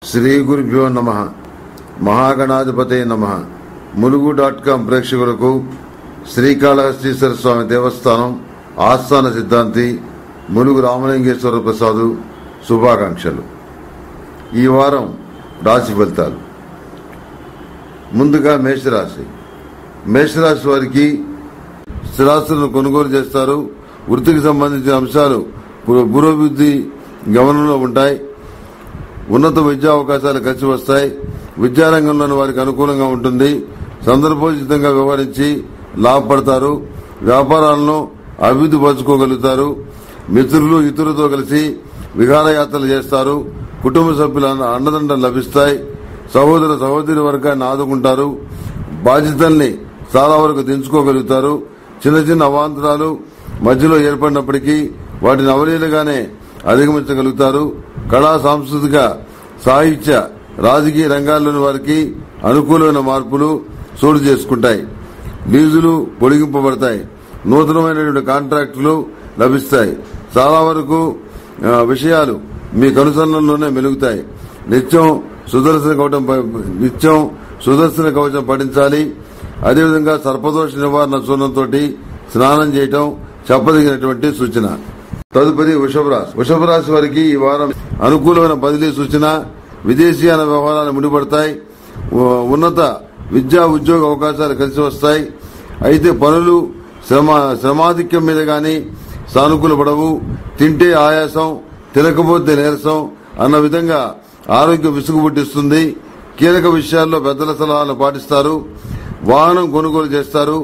శ్రీ గురుభ్యో నమః. మహాగణాధిపతే నమః. ములుగు.com ప్రేక్షకులకు శ్రీకాళహస్తీశ్వర స్వామి దేవస్థానం ఆస్థాన సిద్ధాంతి ములుగు రామలింగేశ్వర ప్రసాదు శుభాకాంక్షలు. ఈ వారం రాశి ఫలితాలు. ముందుగా మేషరాశి. మేషరాశి వారికి స్థిరాస్తులను కొనుగోలు చేస్తారు. వృత్తికి సంబంధించిన అంశాలు పురోభివృద్ధి గమనంలో ఉంటాయి. ఉన్నత విద్యా అవకాశాలు కలిసి వస్తాయి. విద్యారంగంలోని వారికి అనుకూలంగా ఉంటుంది. సందర్భోచితంగా వ్యవహరించి లాభపడతారు. వ్యాపారాలను అభివృద్ధి పరచుకోగలుగుతారు. మిత్రులు ఇతరులతో కలిసి విహారయాత్రలు చేస్తారు. కుటుంబ సభ్యుల అండదండలు లభిస్తాయి. సహోదర సహోదరి వర్గాన్ని ఆదుకుంటారు. బాధ్యతల్ని చాలా వరకు దించుకోగలుగుతారు. చిన్న చిన్న అవాంతరాలు మధ్యలో ఏర్పడినప్పటికీ వాటిని అవలీలగానే అధిగమించగలుగుతారు. కళా సాంస్కృతిక సాహిత్య రాజకీయ రంగాల్లోని వారికి అనుకూలమైన మార్పులు చోటు చేసుకుంటాయి. లీజులు పొడిగింపబడతాయి. నూతనమైనటువంటి కాంట్రాక్టులు లభిస్తాయి. చాలా వరకు విషయాలు మీ కనుసన్నల్లోనే మెలుగుతాయి. నిత్యం సుదర్శన కవచం పఠించాలి. అదేవిధంగా సర్పదోష నివారణ చూర్ణంతో స్నానం చేయటం చెప్పదగినటువంటి సూచన. తదుపరి వృషభ రాశి. వృషభ రాశి వారికి ఈ వారం అనుకూలమైన బదిలీ సూచన. విదేశీయాన వ్యవహారాలు ముడిపడతాయి. ఉన్నత విద్యా ఉద్యోగ అవకాశాలు కలిసి వస్తాయి. అయితే పనులు శ్రమాధిక్యం మీద గాని సానుకూల పడవు. తింటే ఆయాసం, తినకపోతే నీరసం అన్న విధంగా ఆరోగ్యం విసుగు పుట్టిస్తుంది. కీలక విషయాల్లో పెద్దల సలహాలను పాటిస్తారు. వాహనం కొనుగోలు చేస్తారు.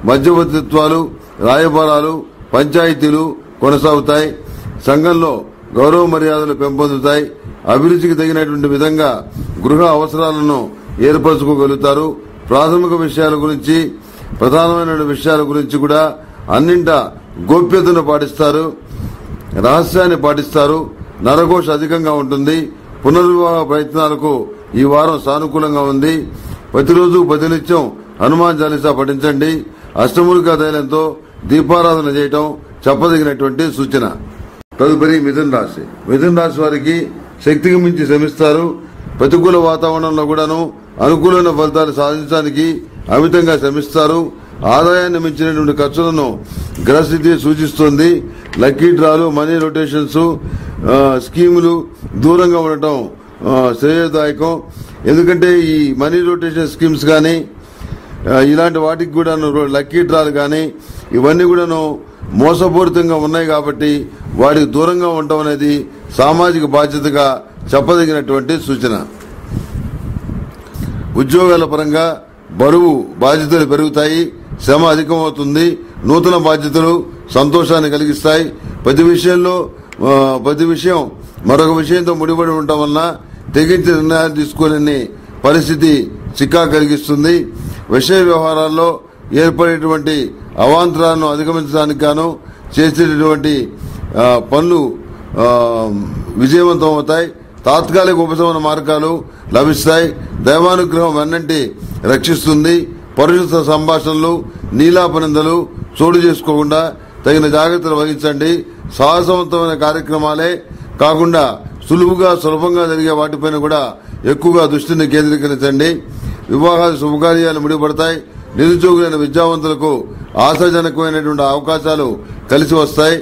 మధ్యవర్తిత్వాలు, రాయబారాలు, పంచాయతీలు కొనసాగుతాయి. సంఘంలో గౌరవ మర్యాదలు పెంపొందుతాయి. అభిరుచికి తగినటువంటి విధంగా గృహ అవసరాలను ఏర్పరచుకోగలుగుతారు. ప్రాథమిక విషయాల గురించి, ప్రధానమైన విషయాల గురించి కూడా అన్నింటా గోప్యతను పాటిస్తారు. రహస్యాన్ని పాటిస్తారు. నరఘోష అధికంగా ఉంటుంది. పునర్వివాహ ప్రయత్నాలకు ఈ వారం సానుకూలంగా ఉంది. ప్రతిరోజు ప్రతినిత్యం హనుమాన్ చాలీసా పఠించండి. అష్టమూలికా తైలంతో దీపారాధన చేయటం చెప్పదగినటువంటి సూచన. తదుపరి మిథున రాశి. మిథున రాశి వారికి శక్తికి మించి శ్రమిస్తారు. ప్రతికూల వాతావరణంలో కూడాను అనుకూలమైన ఫలితాలు సాధించడానికి అమితంగా శ్రమిస్తారు. ఆదాయాన్ని మించినటువంటి ఖర్చులను గ్రహస్థితి సూచిస్తుంది. లక్కీ డ్రాలు, మనీ రొటేషన్స్, స్కీములు దూరంగా ఉండటం శ్రేయదాయకం. ఎందుకంటే ఈ మనీ రొటేషన్ స్కీమ్స్ కానీ ఇలాంటి వాటికి కూడాను లక్కీ డ్రాలు కానీ ఇవన్నీ కూడాను మోసపూరితంగా ఉన్నాయి కాబట్టి వాటికి దూరంగా ఉండటం అనేది సామాజిక బాధ్యతగా చెప్పదగినటువంటి సూచన. ఉద్యోగాల పరంగా బరువు బాధ్యతలు పెరుగుతాయి. శ్రమ అధికమవుతుంది. నూతన బాధ్యతలు సంతోషాన్ని కలిగిస్తాయి. ప్రతి విషయం మరొక విషయంతో ముడిపడి ఉండటం వలన తెగించి నిర్ణయాలు తీసుకోలేని పరిస్థితి చిక్కా కలిగిస్తుంది. విషయ వ్యవహారాల్లో ఏర్పడేటువంటి అవాంతరాలను అధిగమించడానికి గాను చేసేటటువంటి పనులు విజయవంతం అవుతాయి. తాత్కాలిక ఉపశమన మార్గాలు లభిస్తాయి. దైవానుగ్రహం వెన్నంటి రక్షిస్తుంది. పరుష సంభాషణలు, నీలాపనిందలు చోటు చేసుకోకుండా తగిన జాగ్రత్తలు వహించండి. సాహసవంతమైన కార్యక్రమాలే కాకుండా సులభంగా జరిగే వాటిపైన కూడా ఎక్కువగా దృష్టిని కేంద్రీకరించండి. వివాహాలు శుభకార్యాలు ముడిపడతాయి. నిరుద్యోగులైన విద్యావంతులకు ఆశాజనకమైనటువంటి అవకాశాలు కలిసి వస్తాయి.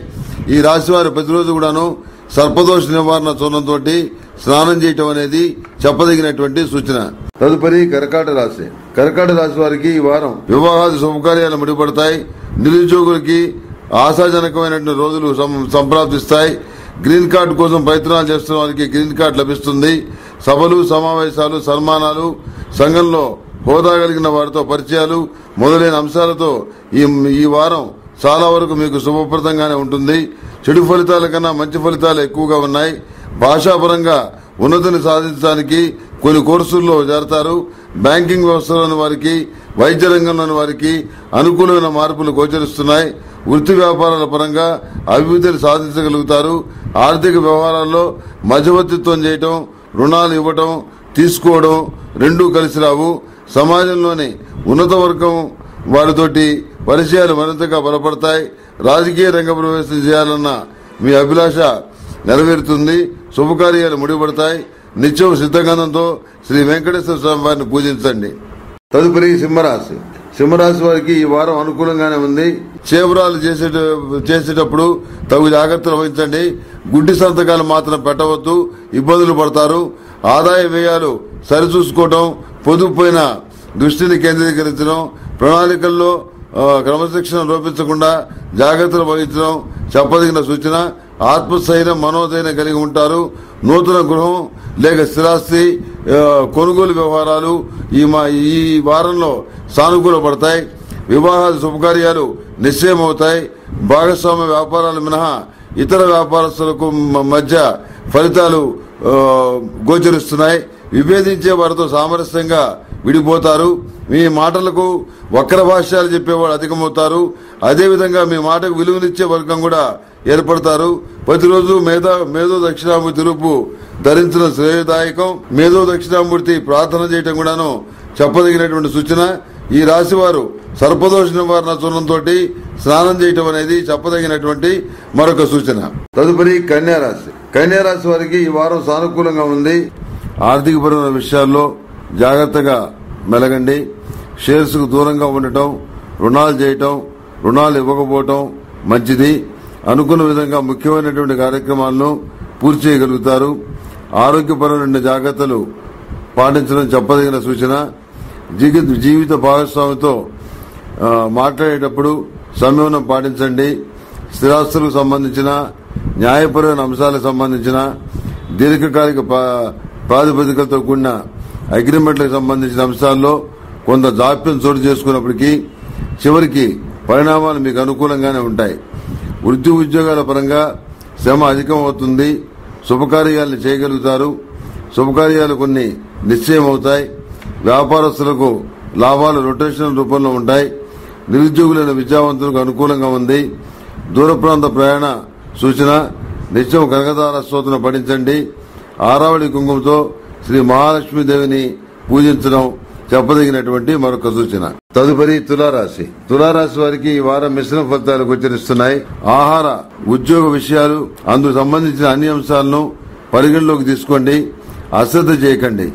ఈ రాశి వారు ప్రతిరోజు కూడాను సర్పదోష నివారణ చూర్ణంతో స్నానం చేయటం అనేది చెప్పదగినటువంటి సూచన. తదుపరి కర్కాటక రాశి. కర్కాటక రాశి వారికి ఈ వారం వివాహాలు శుభకార్యాలు ముడిపడతాయి. నిరుద్యోగులకి ఆశాజనకమైనటువంటి రోజులు సంప్రాప్తిస్తాయి. గ్రీన్ కార్డు కోసం ప్రయత్నాలు చేస్తున్న వారికి గ్రీన్ కార్డు లభిస్తుంది. సభలు, సమావేశాలు, సన్మానాలు, సంఘంలో హోదా కలిగిన వారితో పరిచయాలు మొదలైన అంశాలతో ఈ వారం చాలా వరకు మీకు శుభప్రదంగానే ఉంటుంది. చెడు ఫలితాల కన్నా మంచి ఫలితాలు ఎక్కువగా ఉన్నాయి. భాషాపరంగా ఉన్నతిని సాధించడానికి కొన్ని కోర్సుల్లో చేరతారు. బ్యాంకింగ్ వ్యవస్థలోని వారికి, వైద్య రంగంలోని వారికి అనుకూలమైన మార్పులు గోచరిస్తున్నాయి. వృత్తి వ్యాపారాల పరంగా అభివృద్ధిని సాధించగలుగుతారు. ఆర్థిక వ్యవహారాల్లో మధ్యవర్తిత్వం చేయటం, రుణాలు ఇవ్వటం, తీసుకోవడం రెండూ కలిసి రావు. సమాజంలోని ఉన్నత వర్గం వారితోటి పరిచయాలు మరింతగా బలపడతాయి. రాజకీయ రంగ ప్రవేశం చేయాలన్న మీ అభిలాష నెరవేరుతుంది. శుభకార్యాలు ముడిపడతాయి. నిత్యం సిద్ధగంధంతో శ్రీ వెంకటేశ్వర స్వామి వారిని పూజించండి. తదుపరి సింహరాశి. సింహరాశి వారికి ఈ వారం అనుకూలంగానే ఉంది. చేవరాలు చేసేటప్పుడు తగు జాగ్రత్తలు వహించండి. గుడ్డి సంతకాలు మాత్రం పెట్టవద్దు, ఇబ్బందులు పడతారు. ఆదాయ వ్యయాలు సరిచూసుకోవడం, పొదుపు పైన దృష్టిని కేంద్రీకరించడం, ప్రణాళికల్లో క్రమశిక్షణ లోపించకుండా జాగ్రత్తలు వహించడం చెప్పదగిన సూచన. ఆత్మస్థైర్యం, మనోధైర్యం కలిగి ఉంటారు. నూతన గృహం లేక స్థిరాస్తి కొనుగోలు వ్యవహారాలు ఈ వారంలో సానుకూల పడతాయి. వివాహాలు శుభకార్యాలు నిశ్చయమవుతాయి. భాగస్వామ్య వ్యాపారాలు మినహా ఇతర వ్యాపారస్తులకు మధ్య ఫలితాలు గోచరిస్తున్నాయి. విభేదించే వారితో సామరస్యంగా విడిపోతారు. మీ మాటలకు వక్ర భాష్యాలు చెప్పేవాడు అధికమవుతారు. అదేవిధంగా మీ మాటకు విలువనిచ్చే వర్గం కూడా ఏర్పడతారు. ప్రతిరోజు మేధో దక్షిణామూర్తి రూపు ధరించడం శ్రేయదాయకం. మేధో దక్షిణామూర్తి ప్రార్థన చేయటం కూడాను చెప్పదగినటువంటి సూచన. ఈ రాశి వారు సర్పదోష నివారణ చూర్ణంతో స్నానం చేయటం అనేది చెప్పదగినటువంటి మరొక సూచన. తదుపరి కన్యారాశి. కన్యారాశి వారికి ఈ వారం సానుకూలంగా ఉంది. ఆర్థికపరమైన విషయాల్లో జాగ్రత్తగా మెలగండి. షేర్స్ కు దూరంగా ఉండటం, రుణాలు చేయటం, రుణాలు ఇవ్వకపోవటం మంచిది. అనుకున్న విధంగా ముఖ్యమైనటువంటి కార్యక్రమాలను పూర్తి చేయగలుగుతారు. ఆరోగ్యపరమైన జాగ్రత్తలు పాటించడం చెప్పదగిన సూచన. జీవిత భాగస్వామితో మాట్లాడేటప్పుడు సంయమనం పాటించండి. స్థిరాస్తులకు సంబంధించిన న్యాయపరమైన అంశాలకు సంబంధించిన దీర్ఘకాలిక ప్రాతిపదికలతో కూడిన అగ్రిమెంట్లకు సంబంధించిన అంశాల్లో కొంత జాప్యం చోటు చేసుకున్నప్పటికీ చివరికి పరిణామాలు మీకు అనుకూలంగానే ఉంటాయి. వృత్తి ఉద్యోగాల పరంగా శ్రమ అధికమవుతుంది. శుభకార్యాలను చేయగలుగుతారు. శుభకార్యాలు కొన్ని నిశ్చయమవుతాయి. వ్యాపారస్తులకు లాభాలు రొటేషన్ రూపంలో ఉంటాయి. నిరుద్యోగులైన విద్యావంతులకు అనుకూలంగా ఉంది. దూర ప్రాంత ప్రయాణ సూచన. నిత్యం కనకదార స్తోత్రం పఠించండి. ఆరావళి కుంకుమతో శ్రీ మహాలక్ష్మీదేవిని పూజించడం చెప్పదగినటువంటి మరొక సూచన. తదుపరి తులారాశి. తులారాశి వారికి ఈ వారం మిశ్రమ ఫలితాలు గోచరిస్తున్నాయి. ఆహార ఉద్యోగ విషయాలు అందుకు సంబంధించిన అన్ని అంశాలను పరిగణలోకి తీసుకోండి. అశ్రద్ధ చేయకండి.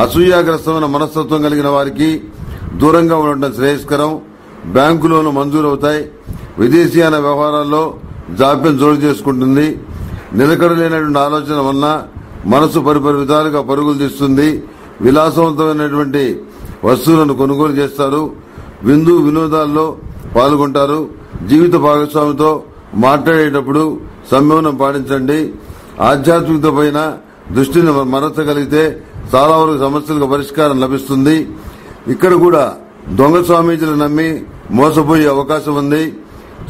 అసూయాగ్రస్తమైన మనస్తత్వం కలిగిన వారికి దూరంగా ఉండటం శ్రేయస్కరం. బ్యాంకు లోన్లు మంజూరవుతాయి. విదేశీయాన వ్యవహారాల్లో జాప్యం చోటు చేసుకుంటుంది. నిలకడలేనటువంటి ఆలోచన వలన మనసు పరిపరి విధాలుగా పరుగులు తీస్తుంది. విలాసవంతమైనటువంటి వస్తువులను కొనుగోలు చేస్తారు. వినోదాల్లో పాల్గొంటారు. జీవిత భాగస్వామితో మాట్లాడేటప్పుడు సంయమనం పాటించండి. ఆధ్యాత్మికత పైన దృష్టిని మరచగలిగితే చాలా వరకు సమస్యలకు పరిష్కారం లభిస్తుంది. ఇక్కడ కూడా దొంగ స్వామీజీలు నమ్మి మోసపోయే అవకాశం ఉంది.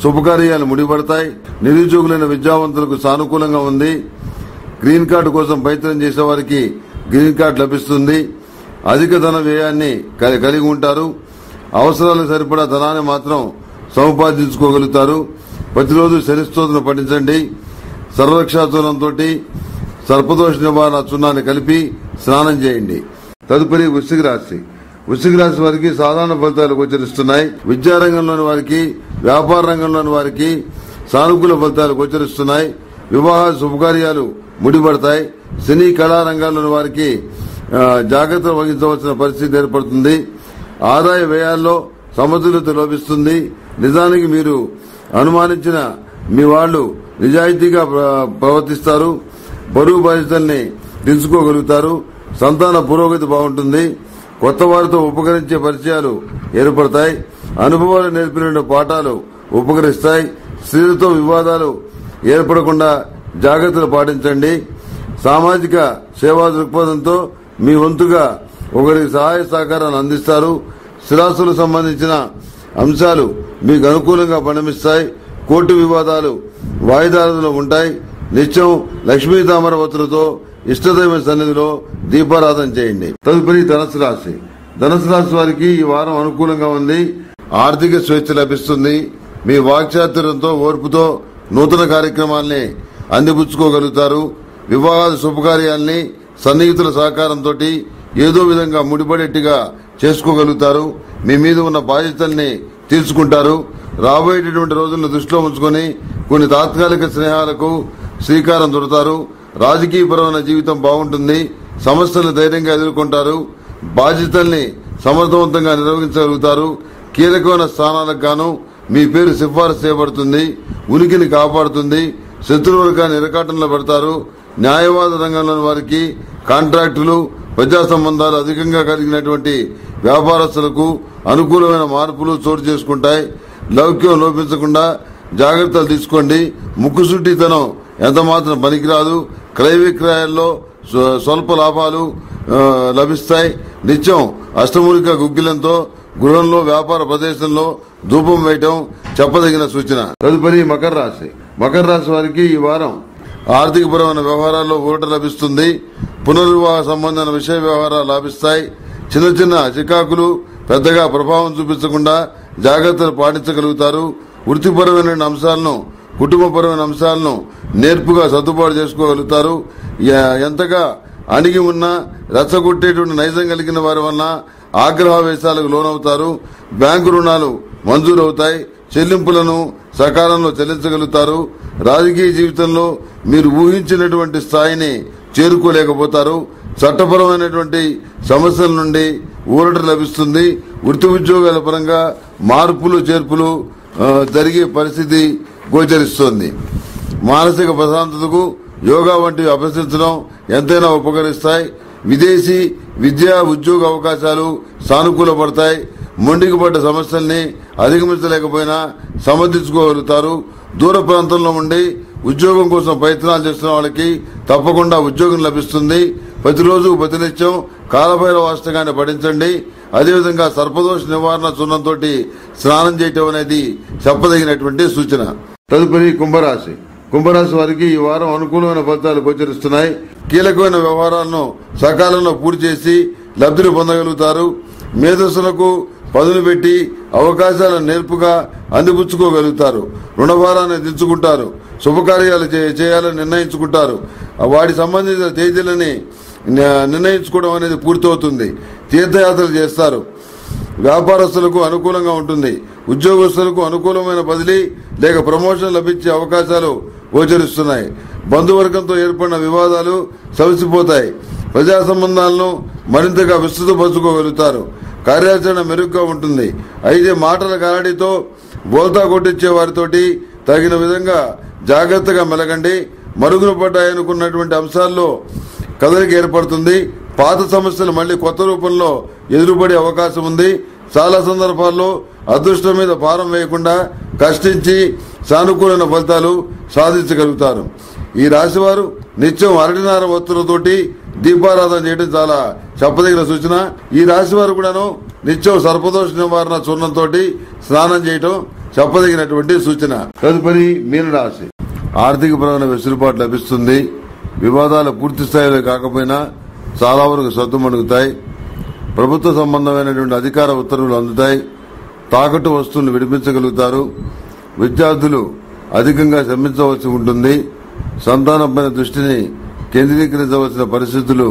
శుభకార్యాలు ముడిపడతాయి. నిరుద్యోగులైన విద్యావంతులకు సానుకూలంగా ఉంది. గ్రీన్ కార్డు కోసం ప్రయత్నం చేసే వారికి గ్రీన్ కార్డు లభిస్తుంది. అధిక ధన వ్యయాన్ని కలిగి ఉంటారు. అవసరాలకు సరిపడా ధనాన్ని మాత్రం సముపార్జించుకోగలుగుతారు. ప్రతిరోజు శని స్తోత్రం పఠించండి. సర్వరక్షాచూర్ణంతో సర్పదోష నివారణ చూర్ణాన్ని కలిపి స్నానం చేయండి. తదుపరి వృశ్చిక రాశి. వృశ్చిక రాశి వారికి సాధారణ ఫలితాలు గోచరిస్తున్నాయి. విద్యారంగంలోని వారికి, వ్యాపార రంగంలోని వారికి సానుకూల ఫలితాలు గోచరిస్తున్నాయి. వివాహ శుభకార్యాలు ముడిపడతాయి. సినీ కళారంగాల్లోని వారికి జాగ్రత్తలు వహించవలసిన పరిస్థితి ఏర్పడుతుంది. ఆదాయ వ్యయాల్లో సమతుల్యత లోపిస్తుంది. నిజానికి మీరు అనుమానించిన మీ వాళ్లు నిజాయితీగా ప్రవర్తిస్తారు. బరువు బాధ్యతల్ని తెలుసుకోగలుగుతారు. సంతాన పురోగతి బాగుంటుంది. కొత్త వారితో ఉపకరించే పరిచయాలు ఏర్పడతాయి. అనుభవాలు నేర్పిన పాఠాలు ఉపకరిస్తాయి. స్త్రీలతో వివాదాలు ఏర్పడకుండా జాగ్రత్తలు పాటించండి. సామాజిక సేవా దృక్పథంతో మీ వంతుగా ఒకరికి సహాయ సహకారాన్ని అందిస్తారు. స్థిరాస్తులకు సంబంధించిన అంశాలు మీకు అనుకూలంగా పరిణమిస్తాయి. కోర్టు వివాదాలు వాయిదాలలో ఉంటాయి. నిత్యం లక్ష్మీ తామర వత్తులతో ఇష్టదైవ సన్నిధిలో దీపారాధన చేయండి. తదుపరి ధనుసు రాశి. ధనుసు రాశి వారికి ఈ వారం అనుకూలంగా ఉంది. ఆర్థిక స్వేచ్ఛ లభిస్తుంది. మీ వాక్చాతుర్యంతో ఓర్పుతో నూతన కార్యక్రమాల్ని అందిపుచ్చుకోగలుగుతారు. వివాహాల శుభకార్యాల్ని సన్నిహితుల సహకారంతో ఏదో విధంగా ముడిపడేట్టుగా చేసుకోగలుగుతారు. మీ మీద ఉన్న బాధ్యతల్ని తీర్చుకుంటారు. రాబోయేటటువంటి రోజులను దృష్టిలో ఉంచుకొని కొన్ని తాత్కాలిక స్నేహాలకు శ్రీకారం చుడతారు. రాజకీయపరమైన జీవితం బాగుంటుంది. సమస్యలను ధైర్యంగా ఎదుర్కొంటారు. బాధ్యతల్ని సమర్థవంతంగా నిర్వహించగలుగుతారు. కీలకమైన స్థానాలకు గాను మీ పేరు సిఫారసు చేయబడుతుంది. ఉనికిని కాపాడుతుంది. శత్రువర్గాన్ని ఇరకాటంలో పెడతారు. న్యాయవాద రంగంలోని వారికి కాంట్రాక్టులు, ప్రజా సంబంధాలు అధికంగా కలిగినటువంటి వ్యాపారస్తులకు అనుకూలమైన మార్పులు చోటు చేసుకుంటాయి. లౌక్యం లోపించకుండా జాగ్రత్తలు తీసుకోండి. ముక్కుసూటితనం ఎంత మాత్రం పనికిరాదు. క్రయ విక్రయాల్లో స్వల్ప లాభాలు లభిస్తాయి. నిత్యం అష్టమూలిక గుగ్గిలంతో గృహంలో, వ్యాపార ప్రదేశంలో ధూపం వేయటం చెప్పదగిన సూచన. తదుపరి మకర రాశి. మకర రాశి వారికి ఈ వారం ఆర్థికపరమైన వ్యవహారాల్లో ఊరట లభిస్తుంది. పునర్వివాహ సంబంధమైన విషయ వ్యవహారాలు లాభిస్తాయి. చిన్న చిన్న చికాకులు పెద్దగా ప్రభావం చూపించకుండా జాగ్రత్తలు పాటించగలుగుతారు. వృత్తిపరమైన అంశాలను, కుటుంబపరమైన అంశాలను నేర్పుగా సర్దుబాటు చేసుకోగలుగుతారు. ఎంతగా అణిగి ఉన్నా రెచ్చగొట్టేటువంటి నైజం కలిగిన వారి వలన ఆగ్రహావేశాలకు లోనవుతారు. బ్యాంకు రుణాలు మంజూరవుతాయి. చెల్లింపులను సకాలంలో చెల్లించగలుగుతారు. రాజకీయ జీవితంలో మీరు ఊహించినటువంటి స్థాయిని చేరుకోలేకపోతారు. చట్టపరమైనటువంటి సమస్యల నుండి ఊరట లభిస్తుంది. వృత్తి ఉద్యోగాల పరంగా మార్పులు చేర్పులు జరిగే పరిస్థితి గోచరిస్తోంది. మానసిక ప్రశాంతతకు యోగా వంటివి అభ్యసించడం ఎంతైనా ఉపకరిస్తాయి. విదేశీ విద్యా ఉద్యోగ అవకాశాలు సానుకూలపడతాయి. మొండికి పడ్డ సమస్యల్ని అధిగమించలేకపోయినా సమర్థించుకోగలుగుతారు. దూర ప్రాంతంలో ఉండి ఉద్యోగం కోసం ప్రయత్నాలు చేస్తున్న వాళ్ళకి తప్పకుండా ఉద్యోగం లభిస్తుంది. ప్రతిరోజు ప్రతినిత్యం కాలభైరవ అష్టకాన్ని పఠించండి. అదేవిధంగా సర్పదోష నివారణ చూర్ణంతో స్నానం చేయటం అనేది చెప్పదగినటువంటి సూచన. తదుపరి కుంభరాశి. కుంభరాశి వారికి ఈ వారం అనుకూలమైన ఫలితాలు గోచరిస్తున్నాయి. కీలకమైన వ్యవహారాలను సకాలంలో పూర్తి చేసి లబ్ధిని పొందగలుగుతారు. మేధస్సులకు పదును పెట్టి అవకాశాలను నేర్పుగా అందిపుచ్చుకోగలుగుతారు. రుణభారాన్ని దించుకుంటారు. శుభకార్యాలు చేయాలని నిర్ణయించుకుంటారు. వాటి సంబంధిత తేదీలని నిర్ణయించుకోవడం అనేది పూర్తవుతుంది. తీర్థయాత్రలు చేస్తారు. వ్యాపారస్తులకు అనుకూలంగా ఉంటుంది. ఉద్యోగస్తులకు అనుకూలమైన బదిలీ లేక ప్రమోషన్ లభించే అవకాశాలు గోచరిస్తున్నాయి. బంధువర్గంతో ఏర్పడిన వివాదాలు సవిసిపోతాయి. ప్రజా సంబంధాలను మరింతగా విస్తృతపరచుకోగలుగుతారు. కార్యాచరణ మెరుగ్గా ఉంటుంది. అయితే మాటల గారడీతో బోల్తా కొట్టించే వారితోటి తగిన విధంగా జాగ్రత్తగా మెలగండి. మరుగున పడ్డాయనుకున్నటువంటి అంశాల్లో కదలిక ఏర్పడుతుంది. పాత సమస్యలు మళ్లీ కొత్త రూపంలో ఎదురుపడే అవకాశం ఉంది. చాలా సందర్భాల్లో అదృష్టం మీద భారం వేయకుండా కష్టించి సానుకూలమైన ఫలితాలు సాధించగలుగుతారు. ఈ రాశివారు నిత్యం అరటినార వత్తులతోటి దీపారాధన చేయడం చాలా చెప్పదగిన సూచన. ఈ రాశివారు కూడాను నిత్యం సర్పదోష నివారణ చూర్ణంతో స్నానం చేయటం చెప్పదగినటువంటి సూచన. తదుపరి మీనరాశి. ఆర్థికపరమైన వెసులుబాటు లభిస్తుంది. వివాదాలు పూర్తి స్థాయిలో కాకపోయినా చాలా వరకు సద్దుమణుగుతాయి. ప్రభుత్వ సంబంధమైనటువంటి అధికార ఉత్తర్వులు అందుతాయి. తాకట్టు వస్తువులను విడిపించగలుగుతారు. విద్యార్థులు అధికంగా శ్రమించవలసి ఉంటుంది. సంతానంపైన దృష్టిని కేంద్రీకరించవలసిన పరిస్థితులు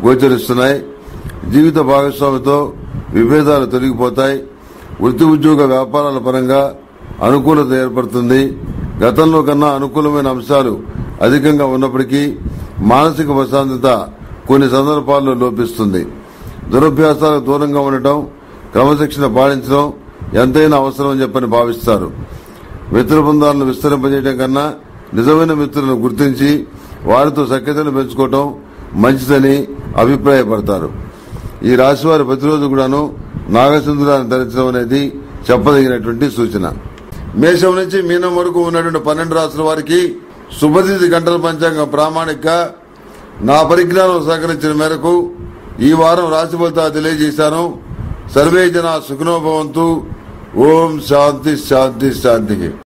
గోచరిస్తున్నాయి. జీవిత భాగస్వామితో విభేదాలు తొలగిపోతాయి. వృత్తి ఉద్యోగ వ్యాపారాల పరంగా అనుకూలత ఏర్పడుతుంది. గతంలో కన్నా అనుకూలమైన అంశాలు అధికంగా ఉన్నప్పటికీ మానసిక ప్రశాంతత కొన్ని సందర్భాల్లో లోపిస్తుంది. దురభ్యాసాలకు దూరంగా ఉండటం, క్రమశిక్షణ పాటించడం ఎంతైనా అవసరమని చెప్పని భావిస్తారు. మిత్ర బృందాలను విస్తరింపజేయడం కన్నా నిజమైన మిత్రులను గుర్తించి వారితో సఖ్యతను పెంచుకోవటం మంచిదని అభిప్రాయపడతారు. ఈ రాశివారి ప్రతిరోజు కూడాను నాగసింధురాన్ని ధరించడం అనేది చెప్పదగినటువంటి సూచన. మేషం నుంచి మీనం వరకు ఉన్నటువంటి 12 రాశుల వారికి శుభతిథి గంటల పంచాంగం ప్రామాణిక నా పరిజ్ఞానం సహకరించిన మేరకు ఈ వారం రాశి ఫలితాలు తెలియజేశాను. సర్వే జన సుఖినో భవంతు. ఓం శాంతి శాంతి శాంతి.